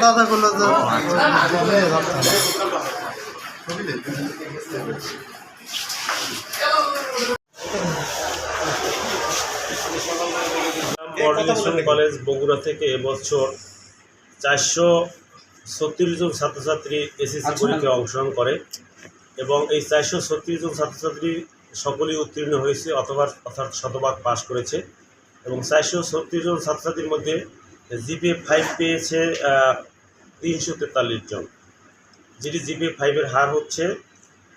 দাদা করলো তো কলেজ বগুড়া থেকে এবছর 436 জন ছাত্রছাত্রী এসএসসি পরীক্ষায় অংশগ্রহণ করে এবং এই 436 জন ছাত্রছাত্রী সকলেই উত্তীর্ণ হয়েছে অর্থাৎ শতভাগ পাশ করেছে এবং 436 জন ছাত্রছাত্রীর মধ্যে জিপিএ 5 পেয়েছে 343 জন, যেটি জিপিএ 5-এর হার হচ্ছে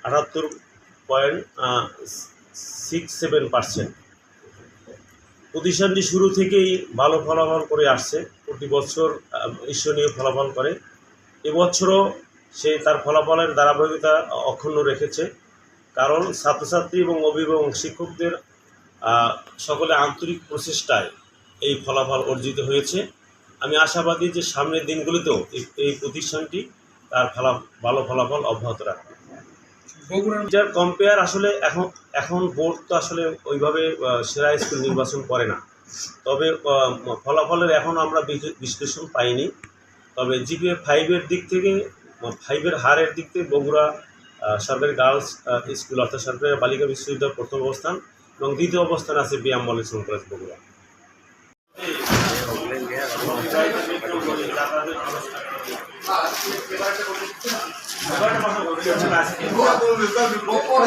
78.67%। প্রতিষ্ঠানটি শুরু থেকেই ভালো ফলাফল করে আসছে, প্রতি বছর ঈর্ষণীয় ফলাফল করে। এবছরও সে তার ফলাফলের ধারাবাহিকতা অক্ষুণ্ণ রেখেছে, কারণ ছাত্রছাত্রী এবং অভিভাবক শিক্ষকদের সকলে আন্তরিক প্রচেষ্টায় এই ফলাফল অর্জিত হয়েছে। আমি আশাবাদী যে সামনের দিনগুলিতেও এই প্রতিষ্ঠানটি তার ভালো ফলাফল অব্যাহত রাখবে। এটার কম্পেয়ার আসলে এখন বোর্ড তো আসলে ওইভাবে সেরা স্কুল নির্বাচন করে না, তবে ফলাফলের এখন আমরা বিশ্লেষণ পাইনি। তবে জিপিএ 5-এর দিক থেকে 5-এর হারের দিক থেকে বগুড়া সরকারি গার্লস স্কুল অর্থাৎ সরকারি বালিকা বিশ্ববিদ্যালয় প্রথম অবস্থান এবং দ্বিতীয় অবস্থান আছে বিএম মল্লিক কলেজ বগুড়া।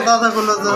দাদা করলো তো